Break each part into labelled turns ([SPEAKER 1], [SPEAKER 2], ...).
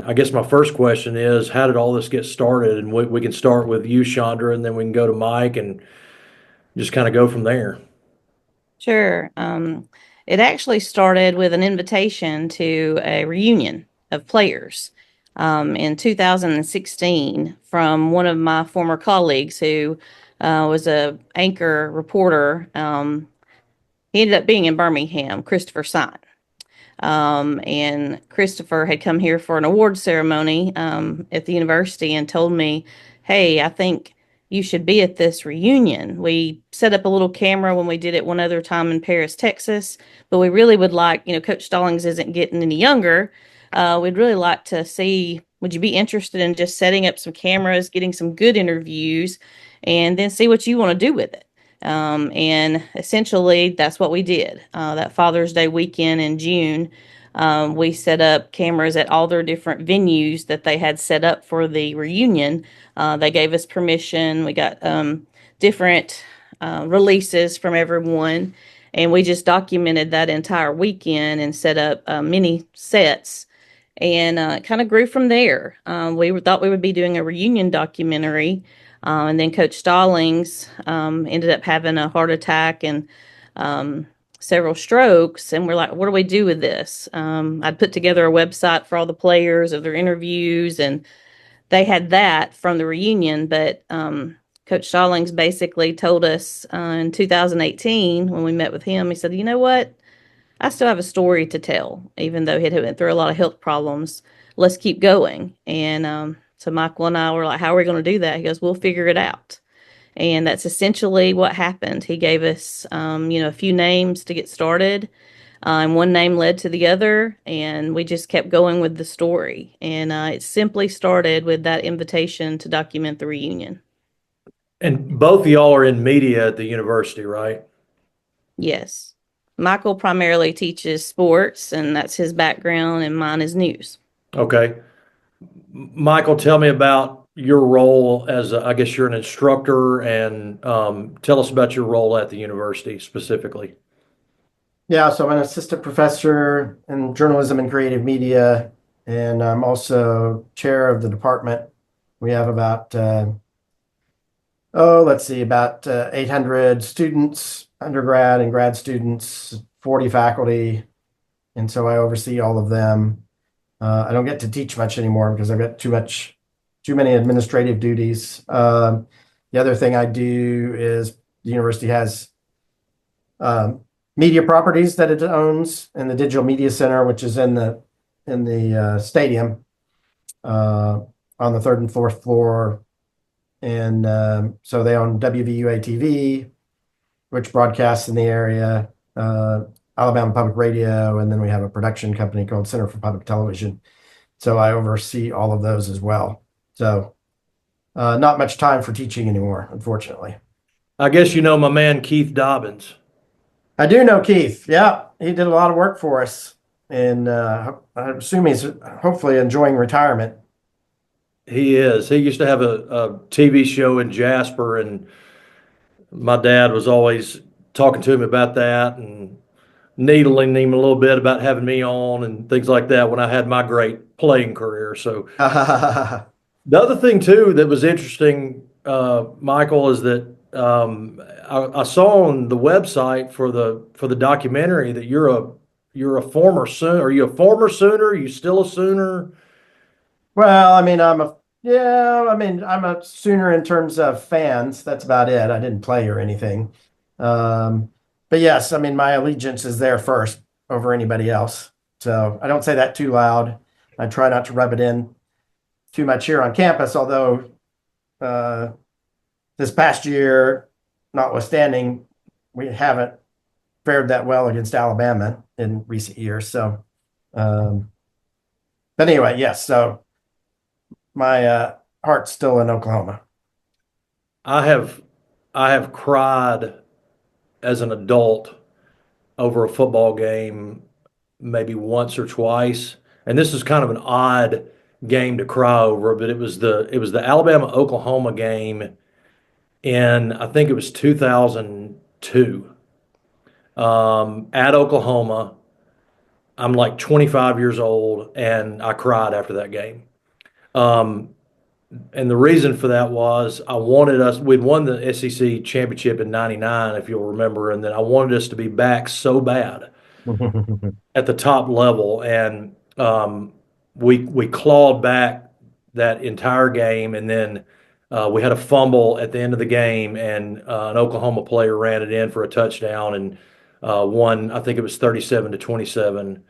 [SPEAKER 1] I guess my first question is, how did all this get started? And we can start with you, Chandra, and then we can go to Mike and just kind of go from there.
[SPEAKER 2] Sure. It actually started with an invitation to a reunion of players in 2016 from one of my former colleagues who was a anchor reporter. He ended up being in Birmingham, Christopher Sign. And Christopher had come here for an award ceremony at the university and told me, "Hey, I think you should be at this reunion." We set up a little camera when we did it one other time in Paris, Texas, but we really would like, Coach Stallings isn't getting any younger. We'd really like to see, would you be interested in just setting up some cameras, getting some good interviews, and then see what you want to do with it? And essentially, that's what we did. That Father's Day weekend in June, we set up cameras at all their different venues that they had set up for the reunion. They gave us permission. We got different releases from everyone, and we just documented that entire weekend and set up mini sets. And it kind of grew from there. Thought we would be doing a reunion documentary, and then Coach Stallings ended up having a heart attack and several strokes. And we're like, what do we do with this? I'd put together a website for all the players of their interviews, and they had that from the reunion. But Coach Stallings basically told us in 2018 when we met with him, he said, you know what? I still have a story to tell, even though he had went through a lot of health problems. Let's keep going. And so Michael and I were like, how are we going to do that? He goes, we'll figure it out. And that's essentially what happened. He gave us, a few names to get started. And one name led to the other, and we just kept going with the story. And it simply started with that invitation to document the reunion.
[SPEAKER 1] And both of y'all are in media at the university, right?
[SPEAKER 2] Yes. Michael primarily teaches sports, and that's his background, and mine is news.
[SPEAKER 1] Okay. Michael, tell me about your role as, I guess you're an instructor, and tell us about your role at the university specifically.
[SPEAKER 3] Yeah, so I'm an assistant professor in journalism and creative media, and I'm also chair of the department. We have about, let's see, about 800 students, undergrad and grad students, 40 faculty, and so I oversee all of them. I don't get to teach much anymore because I've got too many administrative duties. The other thing I do is the university has media properties that it owns in the Digital Media Center, which is in the stadium on the third and fourth floor. And so they own WVUA TV, which broadcasts in the area, Alabama Public Radio, and then we have a production company called Center for Public Television. So I oversee all of those as well. So not much time for teaching anymore, unfortunately.
[SPEAKER 1] I guess you know my man Keith Dobbins.
[SPEAKER 3] I do know Keith. Yeah, he did a lot of work for us, and I assume he's hopefully enjoying retirement.
[SPEAKER 1] He is. He used to have a TV show in Jasper, and my dad was always talking to him about that and needling him a little bit about having me on and things like that when I had my great playing career. So the other thing too that was interesting, Michael, is that I saw on the website for the documentary that you're a former Sooner. Are you a former Sooner? Are you still a Sooner?
[SPEAKER 3] Well, I mean, I'm a Sooner in terms of fans. That's about it. I didn't play or anything. But yes, I mean, my allegiance is there first over anybody else. So I don't say that too loud. I try not to rub it in too much here on campus, although uh, this past year, notwithstanding, we haven't fared that well against Alabama in recent years. So, um, but anyway, yes. So my heart's still in Oklahoma.
[SPEAKER 1] I have I have cried as an adult over a football game maybe once or twice. And this is kind of an odd game to cry over, but it was the Alabama Oklahoma game in I think it was 2002 at Oklahoma. I'm like 25 years old, and I cried after that game. Um, and the reason for that was we'd won the SEC championship in '99, if you'll remember, and then I wanted us to be back so bad at the top level, and we clawed back that entire game, and then we had a fumble at the end of the game, and an Oklahoma player ran it in for a touchdown and won. I think it was 37-27,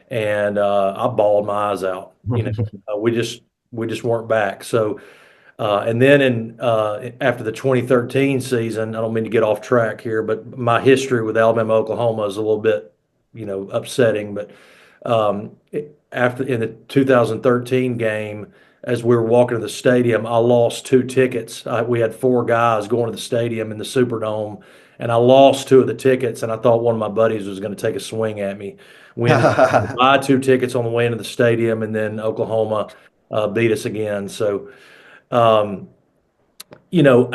[SPEAKER 1] and I bawled my eyes out. We just weren't back. So. And then after the 2013 season, I don't mean to get off track here, but my history with Alabama, Oklahoma is a little bit, upsetting. But after in the 2013 game, as we were walking to the stadium, I lost two tickets. We had four guys going to the stadium in the Superdome, and I lost two of the tickets. And I thought one of my buddies was going to take a swing at me. We ended up having to buy two tickets on the way into the stadium, and then Oklahoma beat us again. So. Um, you know,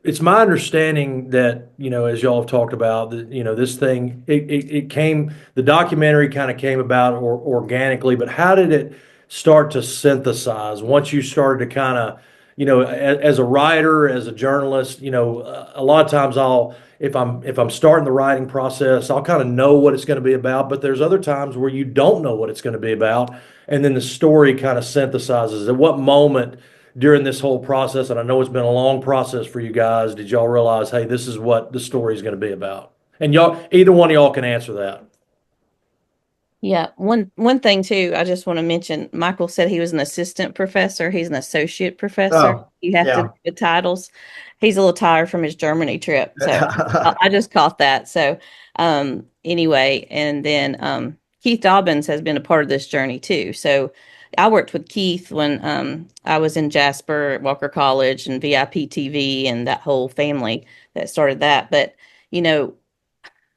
[SPEAKER 1] it's my understanding that, as y'all have talked about, that, this thing, it came, the documentary kind of came about organically, but how did it start to synthesize once you started to kind of, as a writer, as a journalist, a lot of times if I'm starting the writing process, I'll kind of know what it's going to be about, but there's other times where you don't know what it's going to be about, and then the story kind of synthesizes. At what moment during this whole process, and I know it's been a long process for you guys, did y'all realize, hey, this is what the story is going to be about? And y'all, either one of y'all can answer that.
[SPEAKER 2] Yeah, one thing too, I just want to mention, Michael said he was an assistant professor. He's an associate professor.
[SPEAKER 3] Oh,
[SPEAKER 2] You have to
[SPEAKER 3] yeah.
[SPEAKER 2] do the titles. He's a little tired from his Germany trip. So I just caught that. So anyway, and then Keith Dobbins has been a part of this journey too. So I worked with Keith when I was in Jasper at Walker College and VIP TV and that whole family that started that. But you know,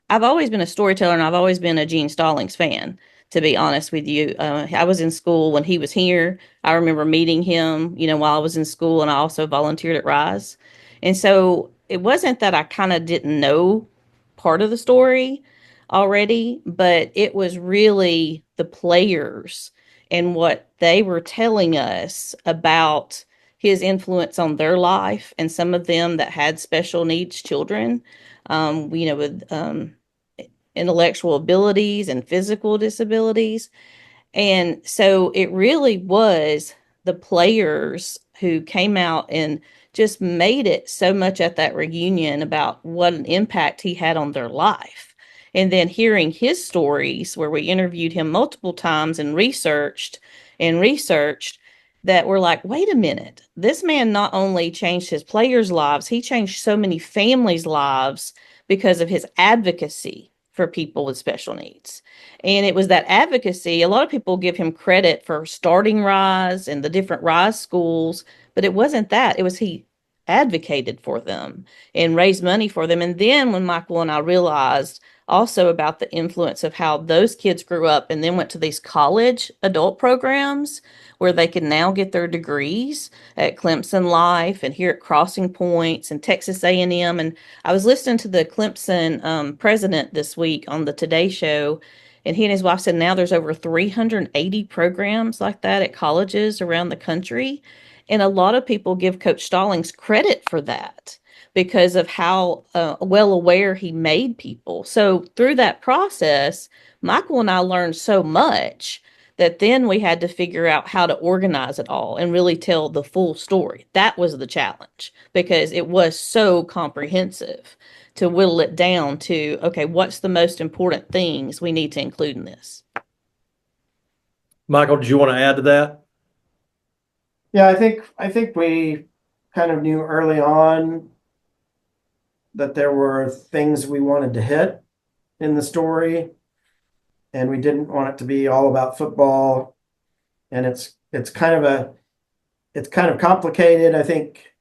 [SPEAKER 2] I've always been a storyteller and I've always been a Gene Stallings fan, to be honest with you. I was in school when he was here. I remember meeting him, while I was in school, and I also volunteered at Rise. And so it wasn't that I kind of didn't know part of the story already, but it was really the players and what they were telling us about his influence on their life, and some of them that had special needs children, with intellectual abilities and physical disabilities. And so it really was the players who came out and just made it so much at that reunion about what an impact he had on their life. And then hearing his stories, where we interviewed him multiple times and researched, that we're like, wait a minute, this man not only changed his players' lives, he changed so many families' lives because of his advocacy for people with special needs. And it was that advocacy. A lot of people give him credit for starting Rise and the different Rise schools, but it wasn't that. It was he advocated for them and raised money for them. And then when Michael and I realized also about the influence of how those kids grew up and then went to these college adult programs where they can now get their degrees at Clemson Life and here at Crossing Points and Texas A&M. And I was listening to the Clemson president this week on the Today Show, and he and his wife said now there's over 380 programs like that at colleges around the country. And a lot of people give Coach Stallings credit for that because of how well aware he made people. So through that process, Michael and I learned so much that then we had to figure out how to organize it all and really tell the full story. That was the challenge because it was so comprehensive to whittle it down to, okay, what's the most important things we need to include in this?
[SPEAKER 1] Michael, did you want to add to that?
[SPEAKER 3] Yeah, I think we kind of knew early on that there were things we wanted to hit in the story, and we didn't want it to be all about football. And it's kind of complicated, I think,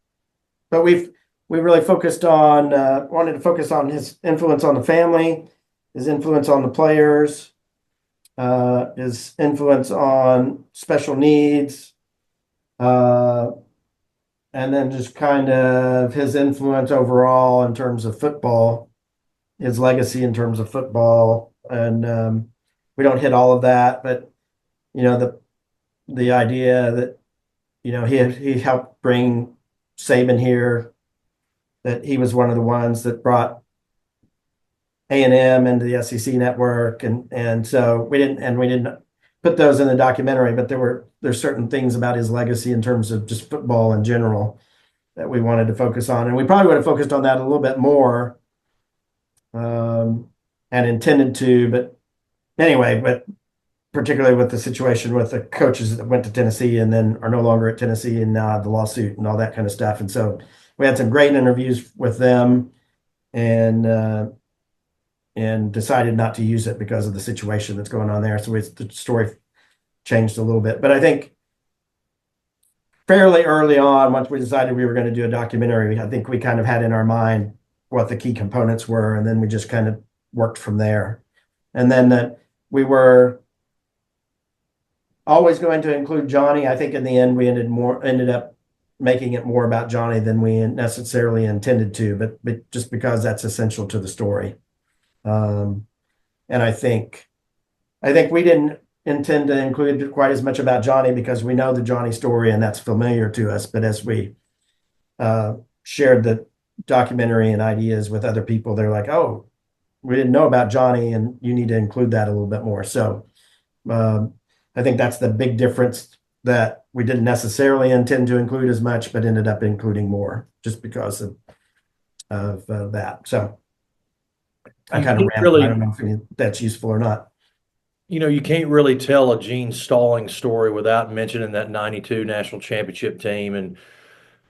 [SPEAKER 3] but we really focused on wanted to focus on his influence on the family, his influence on the players, his influence on special needs, uh, and then just kind of his influence overall in terms of football, his legacy in terms of football. And we don't hit all of that, but the idea that he helped bring Saban here, that he was one of the ones that brought A&M into the SEC network, and so we didn't put those in the documentary, but there's certain things about his legacy in terms of just football in general that we wanted to focus on, and we probably would have focused on that a little bit more, and intended to, but anyway, but particularly with the situation with the coaches that went to Tennessee and then are no longer at Tennessee and now have the lawsuit and all that kind of stuff. And so we had some great interviews with them and decided not to use it because of the situation that's going on there. So the story changed a little bit. But I think fairly early on, once we decided we were going to do a documentary, I think we kind of had in our mind what the key components were, and then we just kind of worked from there. And then that we were always going to include Johnny. I think in the end we ended up making it more about Johnny than we necessarily intended to, but just because that's essential to the story. And I think we didn't intend to include quite as much about Johnny because we know the Johnny story and that's familiar to us. But as we shared the documentary and ideas with other people, they're like, "Oh, we didn't know about Johnny, and you need to include that a little bit more." So I think that's the big difference, that we didn't necessarily intend to include as much, but ended up including more just because of that. So I
[SPEAKER 1] You
[SPEAKER 3] kind of
[SPEAKER 1] can't
[SPEAKER 3] rambled. I
[SPEAKER 1] really,
[SPEAKER 3] don't know if that's useful or not.
[SPEAKER 1] you can't really tell a Gene Stallings story without mentioning that 92 national championship team. And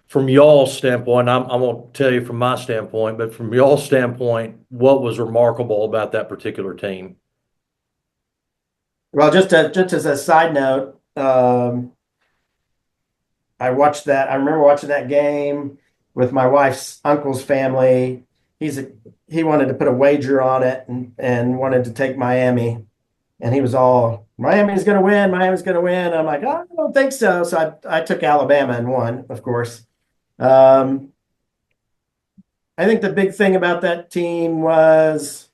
[SPEAKER 1] from y'all's standpoint, I won't tell you from my standpoint, but from y'all's standpoint, what was remarkable about that particular team?
[SPEAKER 3] Well, just as a side note, I watched that. I remember watching that game with my wife's uncle's family. He wanted to put a wager on it and wanted to take Miami, and he was all, "Miami's going to win. Miami's going to win." I'm like, "Oh, I don't think so." So I took Alabama and won, of course. Um, I think the big thing about that team was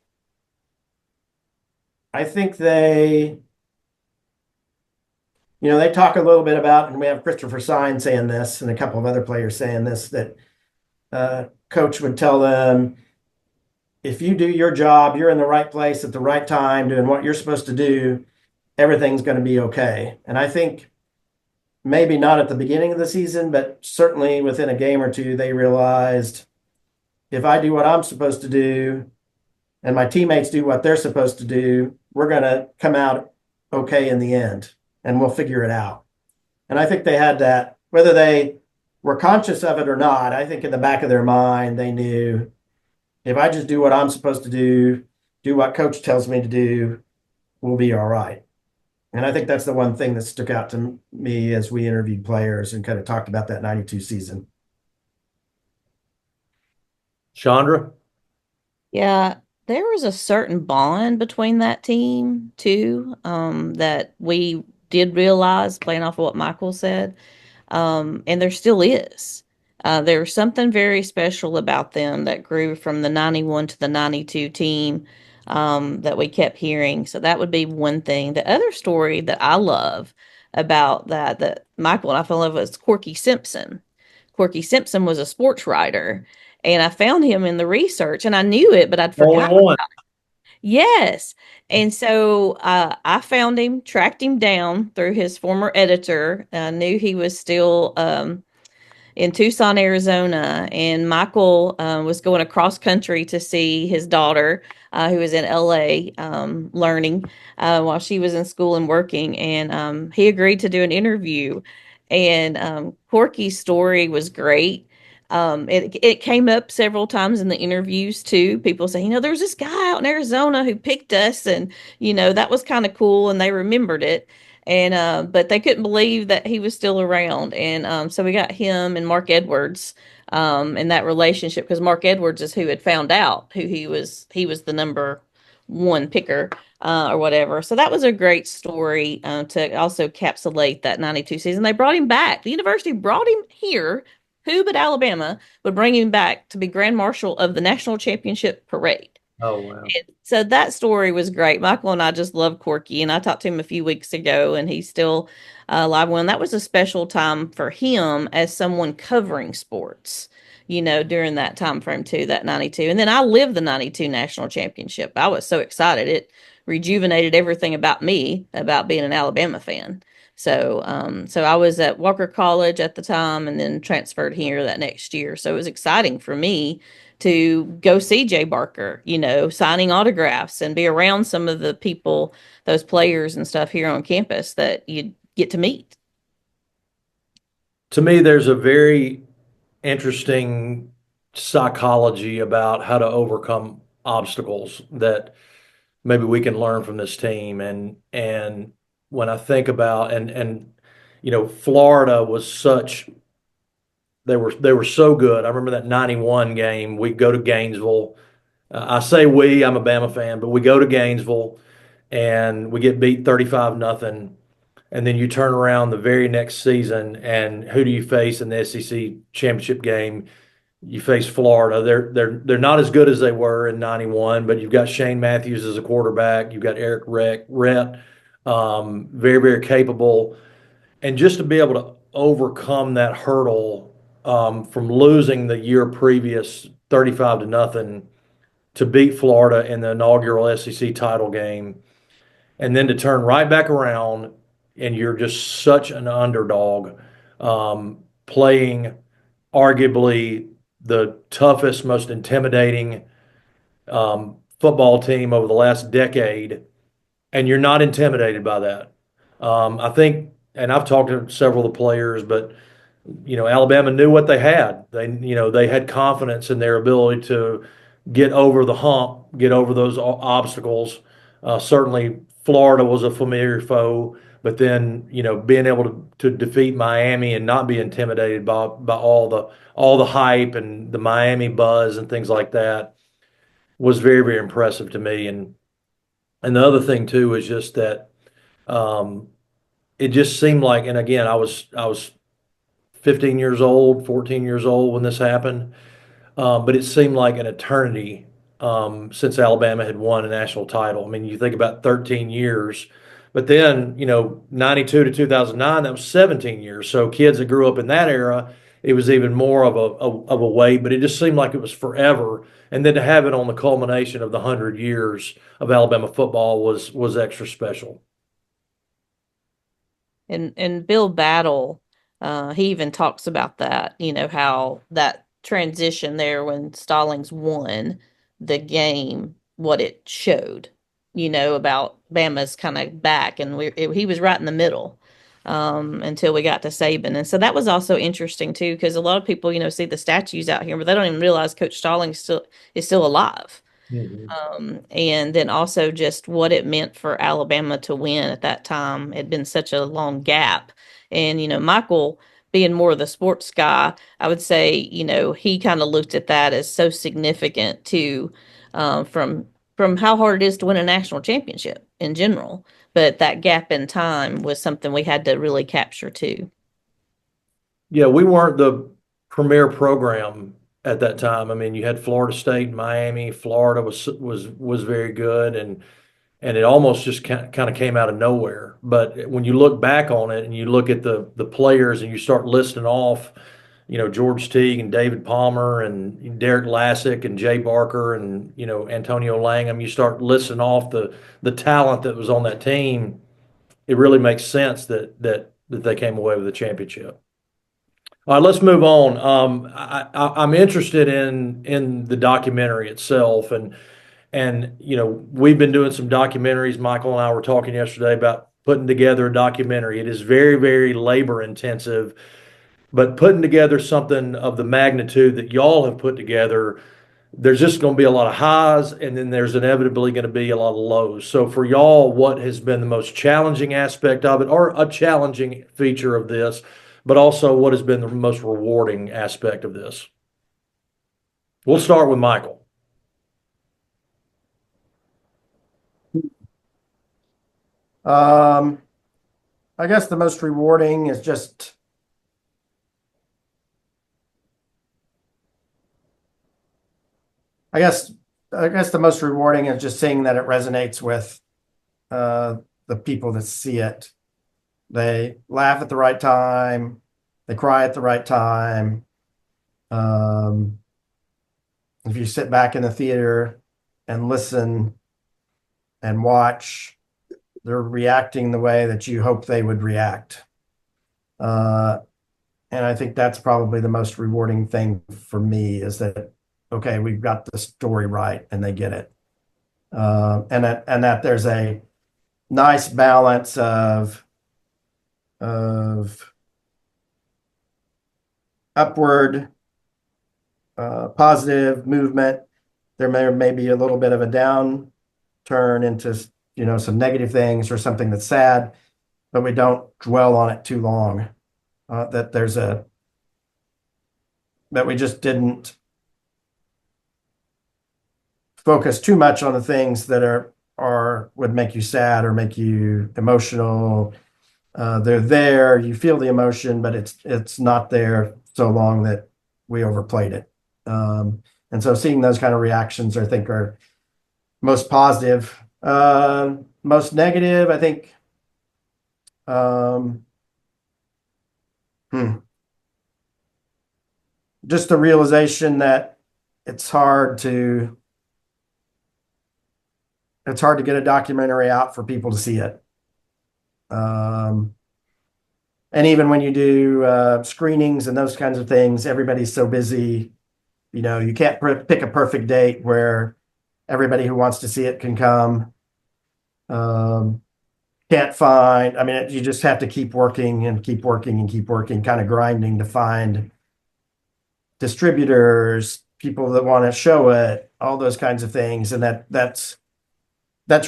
[SPEAKER 3] I think they talk a little bit about, and we have Christopher Sign saying this and a couple of other players saying this, that coach would tell them, if you do your job, you're in the right place at the right time, doing what you're supposed to do, everything's going to be okay. And I think maybe not at the beginning of the season, but certainly within a game or two, they realized, if I do what I'm supposed to do and my teammates do what they're supposed to do, we're going to come out okay in the end and we'll figure it out. And I think they had that, whether they were conscious of it or not. I think in the back of their mind, they knew, if I just do what I'm supposed to do what coach tells me to do, we'll be all right. And I think that's the one thing that stuck out to me as we interviewed players and kind of talked about that 92 season.
[SPEAKER 1] Chandra?
[SPEAKER 2] Yeah, there was a certain bond between that team too, that we did realize, playing off of what Michael said. And there still is. There was something very special about them that grew from the 91 to the 92 team, that we kept hearing. So that would be one thing. The other story that I love about that Michael and I fell in love with, was Corky Simpson. Corky Simpson was a sports writer, and I found him in the research, and I knew it, but I'd
[SPEAKER 1] Only
[SPEAKER 2] forgotten.
[SPEAKER 1] one.
[SPEAKER 2] Yes. And so I found him, tracked him down through his former editor. I knew he was still in Tucson, Arizona, and Michael was going across country to see his daughter, who was in LA, learning while she was in school and working. And he agreed to do an interview. And Corky's story was great. It came up several times in the interviews too. People say, there's this guy out in Arizona who picked us, and that was kind of cool, and they remembered it. And but they couldn't believe that he was still around. And so we got him and Mark Edwards in that relationship, because Mark Edwards is who had found out who he was. He was the number one picker, or whatever. So that was a great story to also encapsulate that 92 season. They brought him back. The university brought him here. Who but Alabama would bring him back to be Grand Marshal of the National Championship Parade?
[SPEAKER 1] Oh, wow.
[SPEAKER 2] So that story was great. Michael and I just love Corky, and I talked to him a few weeks ago, and he's still alive. Well, and that was a special time for him as someone covering sports, during that time frame too, that 92. And then I lived the 92 national championship. I was so excited. It rejuvenated everything about me about being an Alabama fan. So I was at Walker College at the time and then transferred here that next year. So it was exciting for me to go see Jay Barker, signing autographs and be around some of the people, those players and stuff here on campus that you get to meet.
[SPEAKER 1] To me, there's a very interesting psychology about how to overcome obstacles that maybe we can learn from this team. And when I think about Florida was such they were so good. I remember that 91 game. We go to Gainesville. I say we, I'm a Bama fan, but we go to Gainesville and we get beat 35 nothing. And then you turn around the very next season and who do you face in the SEC championship game? You face Florida. They're not as good as they were in '91, but you've got Shane Matthews as a quarterback. You've got Eric Rhett, very very capable, and just to be able to overcome that hurdle from losing the year previous 35 to nothing to beat Florida in the inaugural SEC title game, and then to turn right back around and you're just such an underdog playing arguably the toughest, most intimidating football team over the last decade, and you're not intimidated by that. I think, and I've talked to several of the players, but Alabama knew what they had. They had confidence in their ability to get over the hump, get over those obstacles. Certainly, Florida was a familiar foe, but then being able to defeat Miami and not be intimidated by all the hype and the Miami buzz and things like that was very very impressive to me. And the other thing too is just that um, it just seemed like, and again, I was 15 years old, 14 years old when this happened. But it seemed like an eternity since Alabama had won a national title. I mean, you think about 13 years, but then, 92 to 2009, that was 17 years. So kids that grew up in that era, it was even more of a wait, but it just seemed like it was forever. And then to have it on the culmination of the 100 years of Alabama football was extra special.
[SPEAKER 2] And Bill Battle, he even talks about that, how that transition there when Stallings won the game, what it showed, about Bama's kind of back, and he was right in the middle until we got to Saban. And so that was also interesting too, because a lot of people, see the statues out here, but they don't even realize Coach Stallings is still alive.
[SPEAKER 1] Mhm.
[SPEAKER 2] And then also just what it meant for Alabama to win at that time. It had been such a long gap. And, Michael, being more of the sports guy, I would say, he kind of looked at that as so significant too, from how hard it is to win a national championship in general. But that gap in time was something we had to really capture too.
[SPEAKER 1] Yeah, we weren't the premier program at that time. I mean, you had Florida State, Miami, Florida was very good, and it almost just kind of came out of nowhere. But when you look back on it and you look at the players and you start listing off, George Teague and David Palmer and Derek Lassick and Jay Barker and Antonio Langham, you start listing off the talent that was on that team. It really makes sense that they came away with a championship. All right, let's move on. I'm interested in the documentary itself, and we've been doing some documentaries. Michael and I were talking yesterday about putting together a documentary. It is very very labor intensive, but putting together something of the magnitude that y'all have put together, there's just going to be a lot of highs, and then there's inevitably going to be a lot of lows. So for y'all, what has been the most challenging aspect of it, or a challenging feature of this, but also what has been the most rewarding aspect of this? We'll start with Michael.
[SPEAKER 3] Um, I guess the most rewarding is just, I guess, I guess the most rewarding is just seeing that it resonates with uh, the people that see it. They laugh at the right time, they cry at the right time. Um, if you sit back in the theater and listen and watch, they're reacting the way that you hope they would react. Uh, and I think that's probably the most rewarding thing for me is that, okay, we've got the story right and they get it. And that there's a nice balance of upward positive movement. There may be a little bit of a downturn into some negative things or something that's sad, but we don't dwell on it too long. That we just didn't focus too much on the things that are would make you sad or make you emotional. They're there, you feel the emotion, but it's not there so long that we overplayed it. And so seeing those kind of reactions, I think, are most positive. Most negative, I think. Um, hmm, just the realization that it's hard to it's hard to get a documentary out for people to see it. Um, and even when you do screenings and those kinds of things, everybody's so busy. You can't pick a perfect date where everybody who wants to see it can come. Um, can't find, I mean, you just have to keep working and keep working and keep working, kind of grinding to find distributors, people that want to show it, all those kinds of things. And that's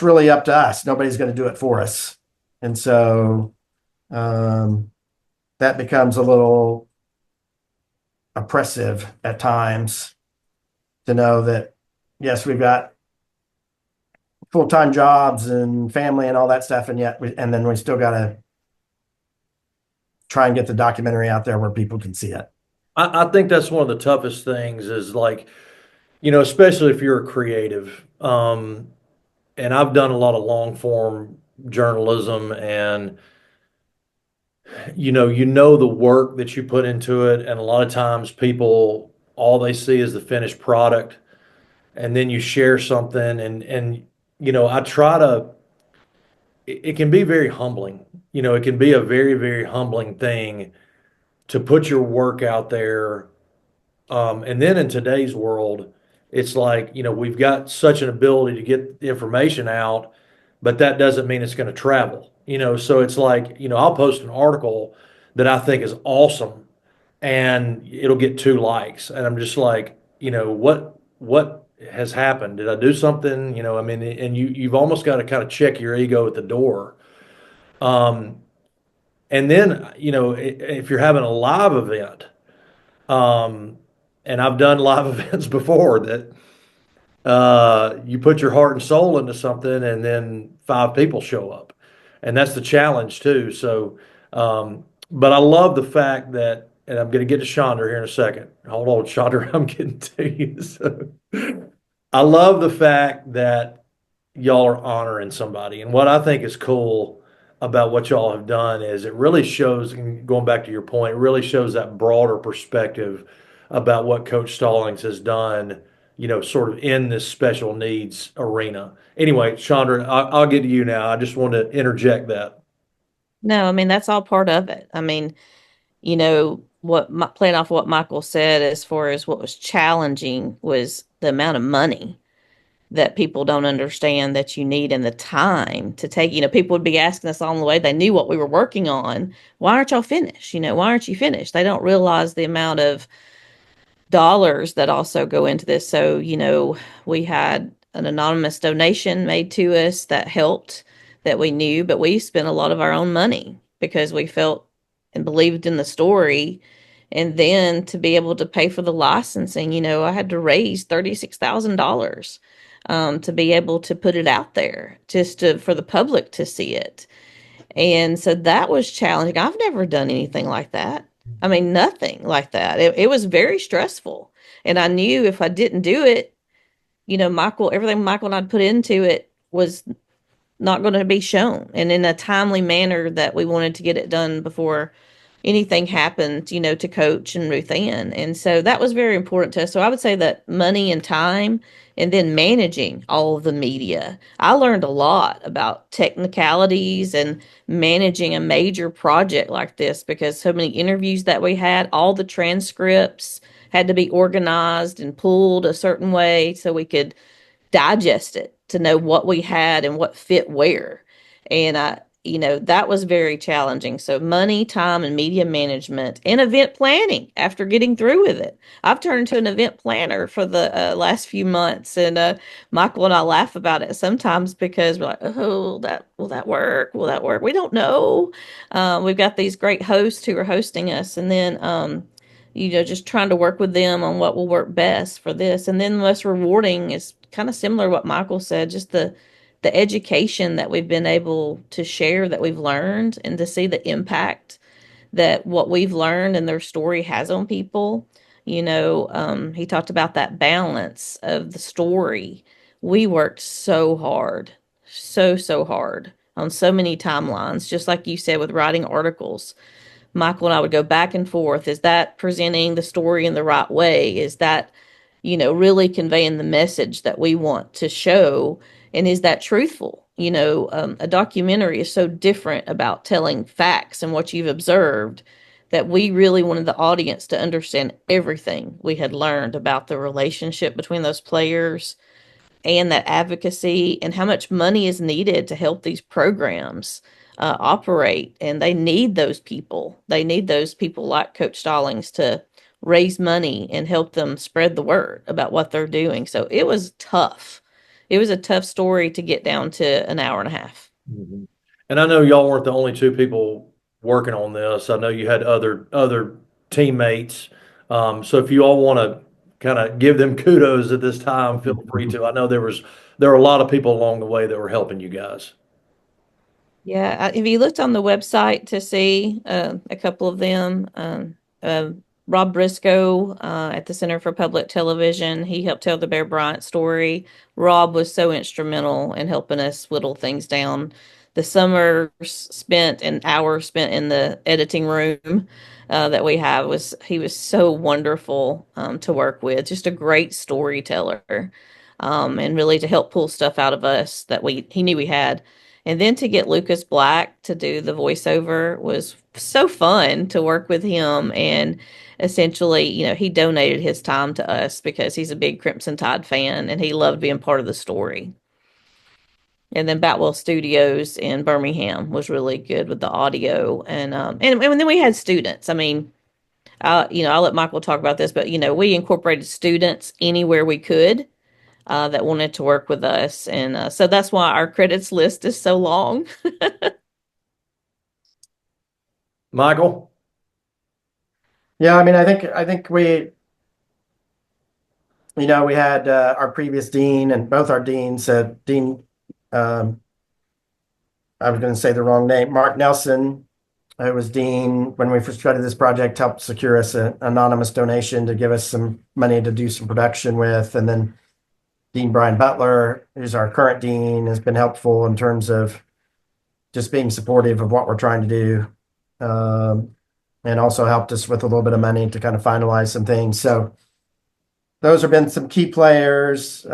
[SPEAKER 3] really up to us. Nobody's going to do it for us. And so um, that becomes a little oppressive at times to know that, yes, we've got full-time jobs and family and all that stuff, and then we still got to try and get the documentary out there where people can see it.
[SPEAKER 1] I think that's one of the toughest things is like, especially if you're a creative. And I've done a lot of long form journalism and you know the work that you put into it, and a lot of times people all they see is the finished product, and then you share something and I try to it can be very humbling. It can be a very, very humbling thing to put your work out there. And then in today's world, it's like, we've got such an ability to get the information out, but that doesn't mean it's going to travel. So it's like, I'll post an article that I think is awesome and it'll get 2 likes. And I'm just like, what has happened? Did I do something? I mean, and you've almost got to kind of check your ego at the door. Um, and then, if you're having a live event, um, and I've done live events before that you put your heart and soul into something, and then 5 people show up, and that's the challenge too. So, but I love the fact that, and I'm going to get to Chandra here in a second. Hold on, Chandra, I'm getting to you. So, I love the fact that y'all are honoring somebody. And what I think is cool about what y'all have done is it really shows, and going back to your point, it really shows that broader perspective about what Coach Stallings has done, sort of in this special needs arena. Anyway, Chandra, I'll get to you now. I just want to interject that.
[SPEAKER 2] No, I mean, that's all part of it. I mean, playing off what Michael said as far as what was challenging was the amount of money that people don't understand that you need and the time to take. People would be asking us along the way, they knew what we were working on. Why aren't y'all finished? Why aren't you finished? They don't realize the amount of dollars that also go into this. So, we had an anonymous donation made to us that helped that we knew, but we spent a lot of our own money because we felt and believed in the story. And then to be able to pay for the licensing, I had to raise $36,000 to be able to put it out there for the public to see it. And so that was challenging. I've never done anything like that. I mean, nothing like that. It was very stressful. And I knew if I didn't do it, everything Michael and I'd put into it was not going to be shown and in a timely manner that we wanted to get it done before anything happened, to Coach and Ruth Ann. And so that was very important to us. So I would say that money and time and then managing all of the media. I learned a lot about technicalities and managing a major project like this because so many interviews that we had, all the transcripts had to be organized and pulled a certain way so we could digest it to know what we had and what fit where. And that was very challenging. So money, time, and media management and event planning after getting through with it. I've turned into an event planner for the last few months. And Michael and I laugh about it sometimes because we're like, oh, that will that work? Will that work? We don't know. We've got these great hosts who are hosting us. And then, just trying to work with them on what will work best for this. And then the most rewarding is kind of similar to what Michael said, just the education that we've been able to share that we've learned and to see the impact that what we've learned and their story has on people. He talked about that balance of the story. We worked so hard, so hard on so many timelines, just like you said with writing articles. Michael and I would go back and forth. Is that presenting the story in the right way? Is that, really conveying the message that we want to show? And is that truthful? A documentary is so different about telling facts and what you've observed that we really wanted the audience to understand everything we had learned about the relationship between those players and that advocacy and how much money is needed to help these programs operate. And they need those people. They need those people like Coach Stallings to raise money and help them spread the word about what they're doing. So it was tough. It was a tough story to get down to an hour and a half.
[SPEAKER 1] Mhm. And I know y'all weren't the only two people working on this. I know you had other teammates. So if you all want to kind of give them kudos at this time, feel free to. I know there were a lot of people along the way that were helping you guys.
[SPEAKER 2] Yeah, if you looked on the website to see a couple of them, Rob Briscoe at the Center for Public Television, he helped tell the Bear Bryant story. Rob was so instrumental in helping us whittle things down. The summers spent and hours spent in the editing room that we have he was so wonderful to work with, just a great storyteller, and really to help pull stuff out of us that he knew we had. And then to get Lucas Black to do the voiceover was so fun to work with him. And essentially, he donated his time to us because he's a big Crimson Tide fan and he loved being part of the story. And then Batwell Studios in Birmingham was really good with the audio. And then we had students. I mean, I'll let Michael talk about this, but we incorporated students anywhere we could that wanted to work with us. And so that's why our credits list is so long.
[SPEAKER 1] Michael?
[SPEAKER 3] Yeah, I mean, I think we had our previous dean and both our deans, Dean, um, I was going to say the wrong name, Mark Nelson, who was dean when we first started this project, helped secure us an anonymous donation to give us some money to do some production with. And then Dean Brian Butler, who's our current dean, has been helpful in terms of just being supportive of what we're trying to do. And also helped us with a little bit of money to kind of finalize some things. So those have been some key players.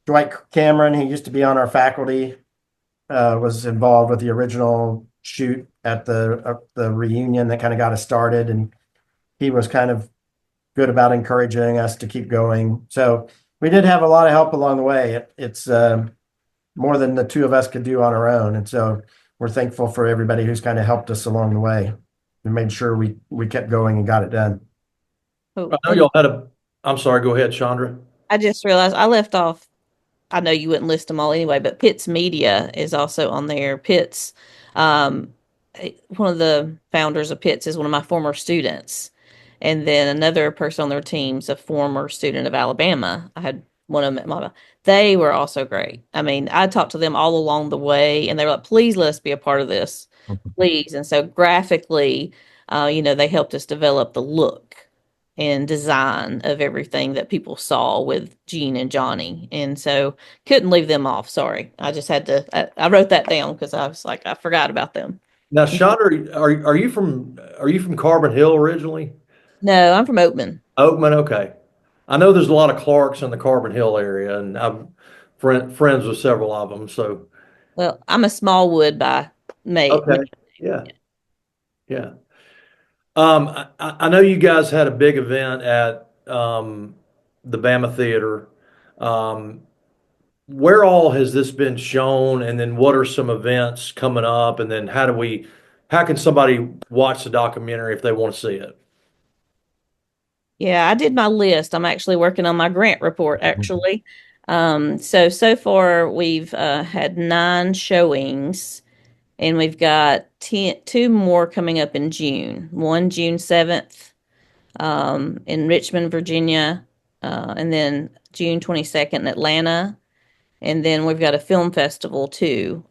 [SPEAKER 3] Dwight Cameron, who used to be on our faculty, was involved with the original shoot at the reunion that kind of got us started, and he was kind of good about encouraging us to keep going. So we did have a lot of help along the way. It's more than the two of us could do on our own, and so we're thankful for everybody who's kind of helped us along the way and made sure we kept going and got it done.
[SPEAKER 2] Oh,
[SPEAKER 1] I know y'all had I'm sorry, go ahead, Chandra.
[SPEAKER 2] I just realized I left off. I know you wouldn't list them all anyway, but Pitt's Media is also on there. Pitt's, um, one of the founders of Pitt's is one of my former students. And then another person on their team's a former student of Alabama. I had one of them at my, they were also great. I mean, I talked to them all along the way and they were like, please let us be a part of this, please. And so graphically, they helped us develop the look and design of everything that people saw with Gene and Johnny. And so couldn't leave them off. Sorry. I just had to, I wrote that down because I was like, I forgot about them.
[SPEAKER 1] Now, Sean, are you from Carbon Hill originally?
[SPEAKER 2] No, I'm from Oatman.
[SPEAKER 1] Oakman, okay. I know there's a lot of Clarks in the Carbon Hill area, and I'm friends with several of them. So,
[SPEAKER 2] Well, I'm a Smallwood by May.
[SPEAKER 1] okay, yeah, yeah. I know you guys had a big event at the Bama Theater. Um, where all has this been shown, and then what are some events coming up, and then how can somebody watch the documentary if they want to see it?
[SPEAKER 2] Yeah, I did my list. I'm actually working on my grant report, actually. So far we've had 9 showings, and we've got 2 more coming up in June. One June 7th in Richmond, Virginia, and then June 22nd in Atlanta. And then we've got a film festival too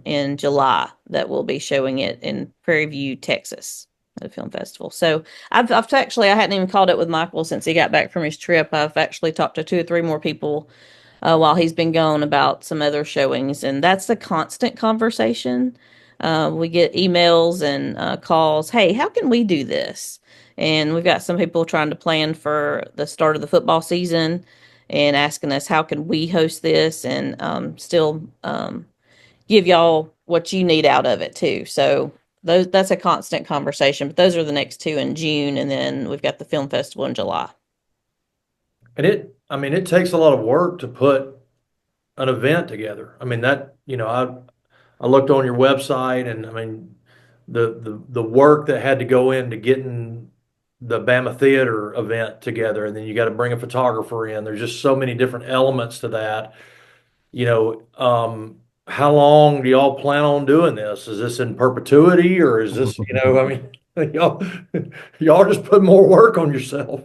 [SPEAKER 2] in July that will be showing it in Prairie View, Texas, at a film festival. So I've actually I hadn't even called it with Michael since he got back from his trip. I've actually talked to 2 or 3 more people while he's been gone about some other showings, and that's a constant conversation. We get emails and calls. Hey, how can we do this? And we've got some people trying to plan for the start of the football season and asking us how can we host this and still give y'all what you need out of it too. So that's a constant conversation. But those are the next 2 in June, and then we've got the film festival in July.
[SPEAKER 1] And I mean, it takes a lot of work to put an event together. I mean, I looked on your website, and I mean, the work that had to go into getting the Bama Theater event together, and then you got to bring a photographer in. There's just so many different elements to that. How long do y'all plan on doing this? Is this in perpetuity, or is this, I mean, y'all just put more work on yourself.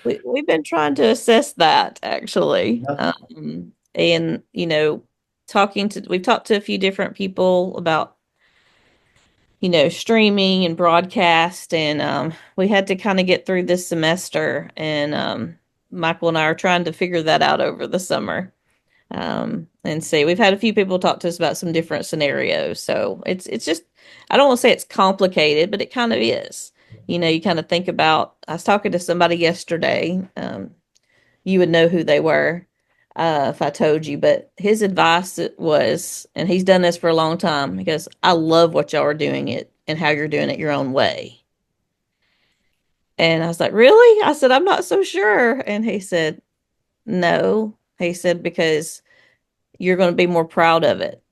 [SPEAKER 2] We've been trying to assess that actually.
[SPEAKER 3] Yeah.
[SPEAKER 2] And we've talked to a few different people about, streaming and broadcast, and we had to kind of get through this semester, and Michael and I are trying to figure that out over the summer. And see, we've had a few people talk to us about some different scenarios. So it's just, I don't want to say it's complicated, but it kind of is. You kind of think about, I was talking to somebody yesterday. You would know who they were if I told you, but his advice was, and he's done this for a long time, he goes, I love what y'all are doing it and how you're doing it your own way. And I was like, really? I said, I'm not so sure. And he said, no. He said, because you're going to be more proud of it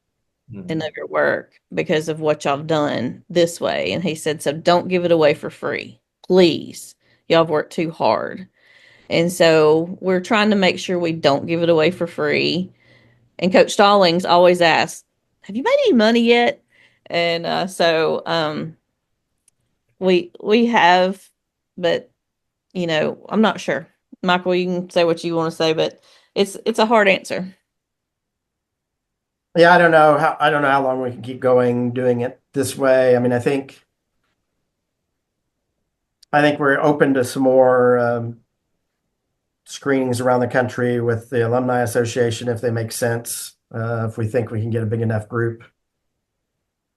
[SPEAKER 2] and of your work because of what y'all have done this way. And he said, so don't give it away for free. Please. Y'all have worked too hard. And so we're trying to make sure we don't give it away for free. And Coach Stallings always asks, have you made any money yet? And we have, but I'm not sure. Michael, you can say what you want to say, but it's a hard answer.
[SPEAKER 3] Yeah, I don't know how long we can keep going doing it this way. I mean, I think we're open to some more screenings around the country with the Alumni Association if they make sense. If we think we can get a big enough group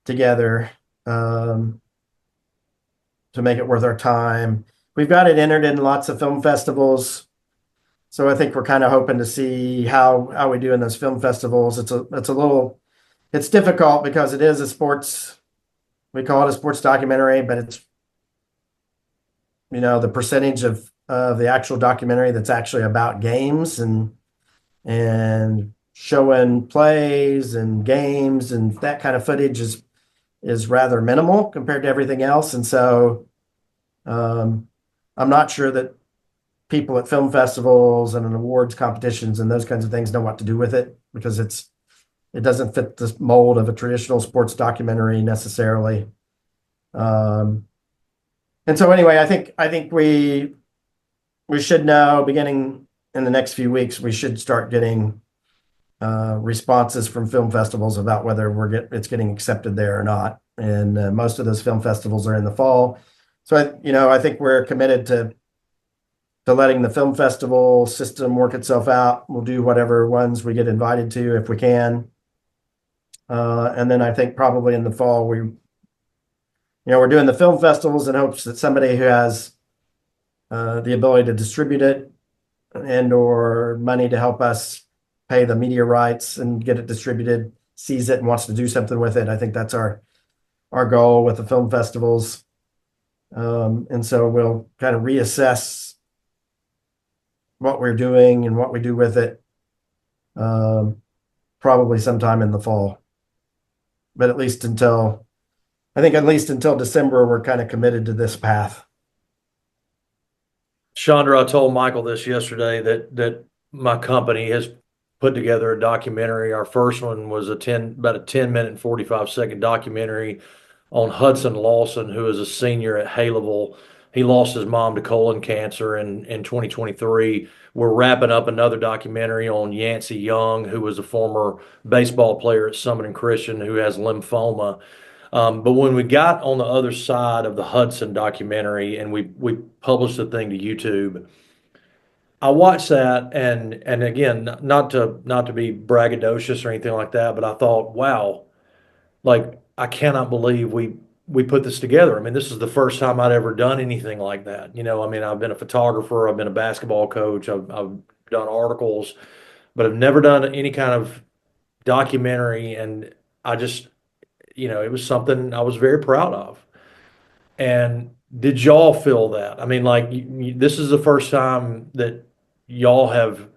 [SPEAKER 3] together to make it worth our time. We've got it entered in lots of film festivals. So I think we're kind of hoping to see how we do in those film festivals. It's difficult because it is we call it a sports documentary, but it's, the percentage of the actual documentary that's actually about games and showing plays and games and that kind of footage is rather minimal compared to everything else. And so I'm not sure that people at film festivals and in awards competitions and those kinds of things know what to do with it because it doesn't fit the mold of a traditional sports documentary necessarily. And so anyway, I think we should know beginning in the next few weeks, we should start getting responses from film festivals about whether it's getting accepted there or not. And most of those film festivals are in the fall. So I think we're committed to letting the film festival system work itself out. We'll do whatever ones we get invited to if we can. And then I think probably in the fall we're doing the film festivals in hopes that somebody who has the ability to distribute it and or money to help us pay the media rights and get it distributed sees it and wants to do something with it. I think that's our goal with the film festivals. And so we'll kind of reassess what we're doing and what we do with it, probably sometime in the fall. But at least until December, we're kind of committed to this path.
[SPEAKER 1] Chandra, I told Michael this yesterday that my company has put together a documentary. Our first one was about a 10-minute and 45-second documentary on Hudson Lawson, who is a senior at Haleville. He lost his mom to colon cancer in 2023. We're wrapping up another documentary on Yancey Young, who was a former baseball player at Summit and Christian who has lymphoma. But when we got on the other side of the Hudson documentary and we published the thing to YouTube, I watched that and again, not to be braggadocious or anything like that, but I thought, wow, like I cannot believe we put this together. I mean, this is the first time I'd ever done anything like that. I mean, I've been a photographer, I've been a basketball coach, I've done articles, but I've never done any kind of documentary, and I just, it was something I was very proud of. And did y'all feel that? I mean, like, this is the first time that y'all have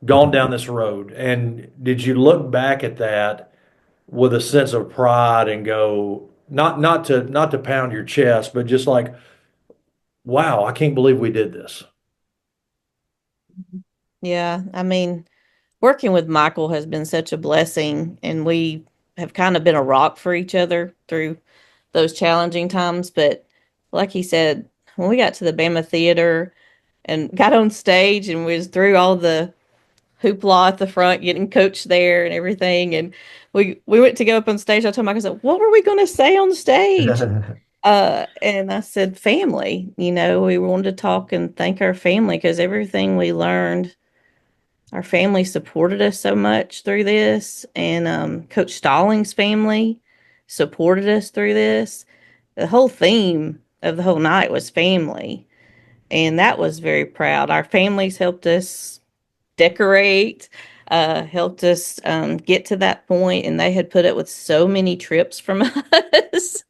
[SPEAKER 1] gone down this road. And did you look back at that with a sense of pride and go, not to pound your chest, but just like, wow, I can't believe we did this.
[SPEAKER 2] Yeah, I mean, working with Michael has been such a blessing, and we have kind of been a rock for each other through those challenging times. But like he said, when we got to the Bama Theater and got on stage and was through all the hoopla at the front, getting coached there and everything, and we went to go up on stage. I told Michael, I said, "What were we going to say on stage?" And I said, "Family." We wanted to talk and thank our family because everything we learned, our family supported us so much through this, and Coach Stallings' family supported us through this. The whole theme of the whole night was family, and that was very proud. Our families helped us decorate, helped us get to that point, and they had put up with so many trips from us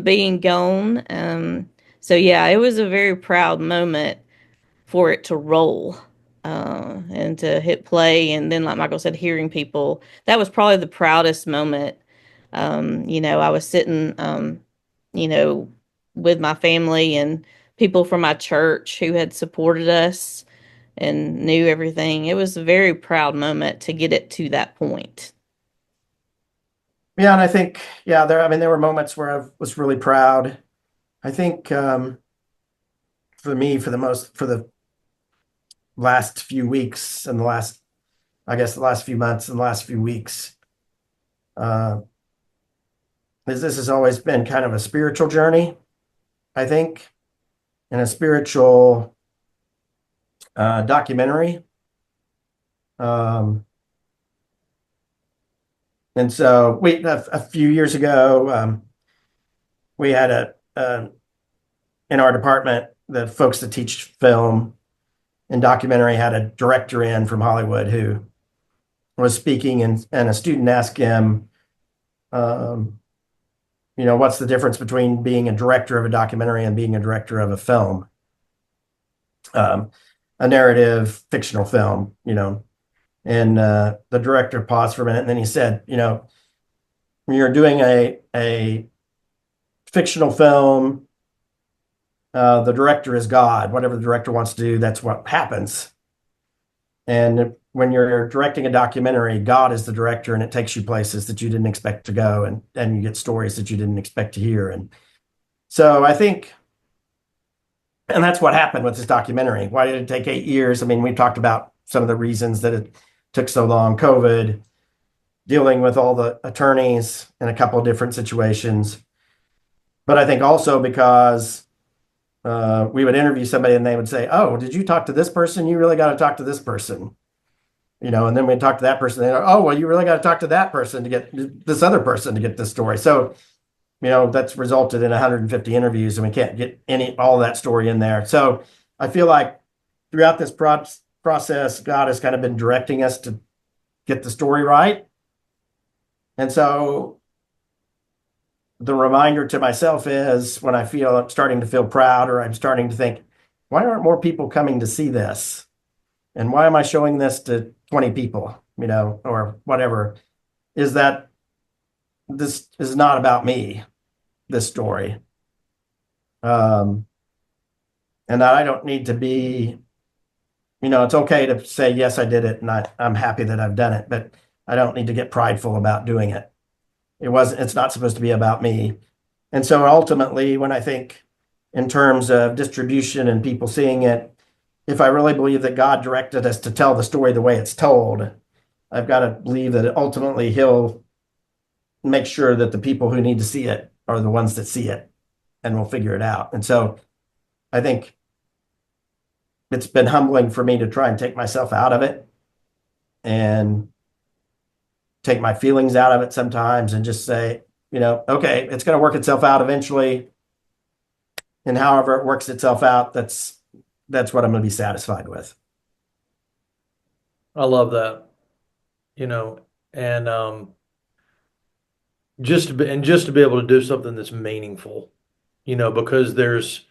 [SPEAKER 2] being gone. So yeah, it was a very proud moment for it to roll and to hit play. And then, like Michael said, hearing people, that was probably the proudest moment. I was sitting, you know, with my family and people from my church who had supported us and knew everything. It was a very proud moment to get it to that point.
[SPEAKER 3] Yeah, and I think, yeah, there were moments where I was really proud. I think for me, for the last few weeks and the last few months and the last few weeks, uh, this has always been kind of a spiritual journey, I think, and a spiritual documentary. And so a few years ago, we had in our department, the folks that teach film and documentary had a director in from Hollywood who was speaking, and a student asked him, what's the difference between being a director of a documentary and being a director of a film, a narrative fictional film, and the director paused for a minute, and then he said, when you're doing a fictional film, the director is God. Whatever the director wants to do, that's what happens. And when you're directing a documentary, God is the director, and it takes you places that you didn't expect to go, and you get stories that you didn't expect to hear. And so I think, and that's what happened with this documentary. Why did it take 8 years? I mean, we talked about some of the reasons that it took so long: COVID, dealing with all the attorneys in a couple of different situations. But I think also because we would interview somebody and they would say, "Oh, did you talk to this person? You really got to talk to this person." And then we'd talk to that person. They go, "Oh, well, you really got to talk to that person to get this other person to get this story." So, that's resulted in 150 interviews, and we can't get all that story in there. So I feel like throughout this process, God has kind of been directing us to get the story right. And so the reminder to myself is when I'm starting to feel proud, or I'm starting to think, why aren't more people coming to see this? And why am I showing this to 20 people, or whatever, is that this is not about me, this story. And that I don't need to be, it's okay to say, yes, I did it, and I'm happy that I've done it, but I don't need to get prideful about doing it. It's not supposed to be about me. And so ultimately, when I think in terms of distribution and people seeing it, if I really believe that God directed us to tell the story the way it's told, I've got to believe that ultimately He'll make sure that the people who need to see it are the ones that see it, and we'll figure it out. And so I think it's been humbling for me to try and take myself out of it and take my feelings out of it sometimes and just say, okay, it's going to work itself out eventually. And however it works itself out, that's what I'm going to be satisfied with.
[SPEAKER 1] I love that, and just to be able to do something that's meaningful, because there's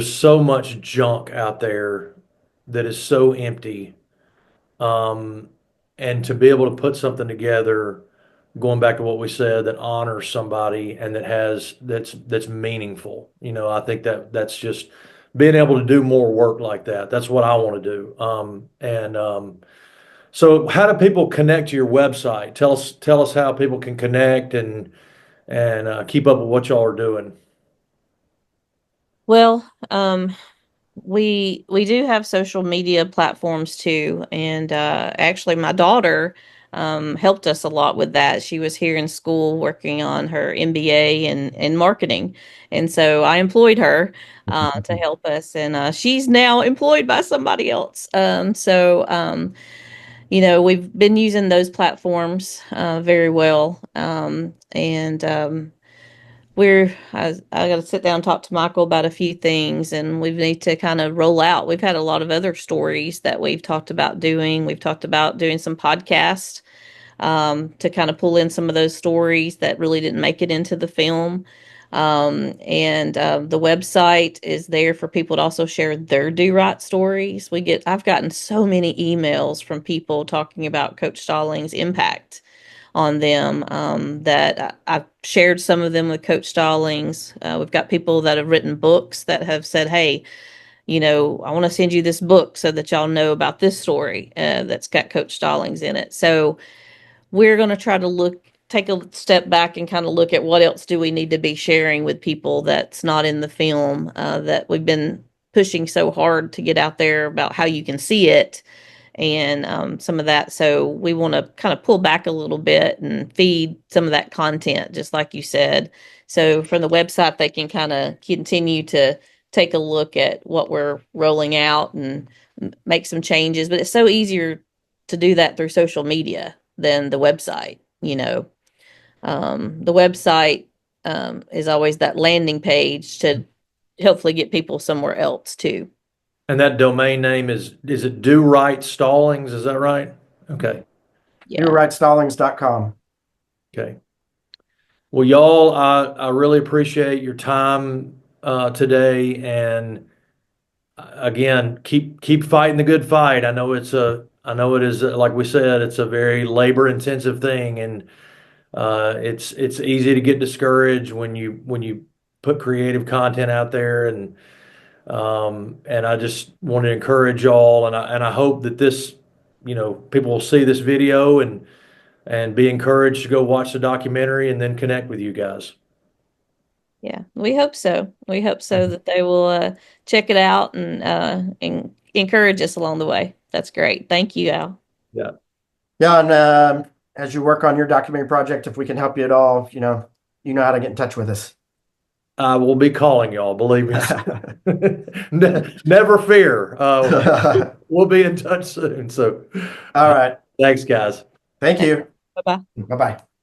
[SPEAKER 1] so much junk out there that is so empty. Um, and to be able to put something together, going back to what we said, that honors somebody and that's meaningful. I think that's just being able to do more work like that. That's what I want to do. And so how do people connect to your website? Tell us how people can connect and keep up with what y'all are doing.
[SPEAKER 2] Well, we do have social media platforms too, and actually, my daughter helped us a lot with that. She was here in school working on her MBA in marketing, and so I employed her to help us, and she's now employed by somebody else. We've been using those platforms very well, and I got to sit down and talk to Michael about a few things, and we need to kind of roll out. We've had a lot of other stories that we've talked about doing. We've talked about doing some podcasts to kind of pull in some of those stories that really didn't make it into the film. And the website is there for people to also share their do right stories. I've gotten so many emails from people talking about Coach Stallings' impact on them that I've shared some of them with Coach Stallings. We've got people that have written books that have said, hey, I want to send you this book so that y'all know about this story that's got Coach Stallings in it. So we're going to try to take a step back and kind of look at what else do we need to be sharing with people that's not in the film that we've been pushing so hard to get out there about how you can see it and some of that. So we want to kind of pull back a little bit and feed some of that content, just like you said. So from the website, they can kind of continue to take a look at what we're rolling out and make some changes. But it's so easier to do that through social media than the website. The website is always that landing page to hopefully get people somewhere else too.
[SPEAKER 1] And that domain name is it Do Right Stallings? Is that right? Okay.
[SPEAKER 2] Yeah.
[SPEAKER 3] DoRightStallings.com.
[SPEAKER 1] Okay. Well, y'all, I really appreciate your time today, and again, keep fighting the good fight. I know it is like we said, it's a very labor intensive thing, and it's easy to get discouraged when you put creative content out there, and I just want to encourage y'all, and I hope that this, people will see this video and be encouraged to go watch the documentary and then connect with you guys.
[SPEAKER 2] Yeah, we hope so. We hope so that they will check it out and encourage us along the way. That's great. Thank you, Al.
[SPEAKER 1] Yeah.
[SPEAKER 3] Yeah, and as you work on your documentary project, if we can help you at all, you know how to get in touch with us.
[SPEAKER 1] I will be calling y'all, believe me. Never fear. We'll be in touch soon. So,
[SPEAKER 3] All right.
[SPEAKER 1] thanks, guys.
[SPEAKER 3] Thank you.
[SPEAKER 2] Bye-bye.
[SPEAKER 3] Bye-bye.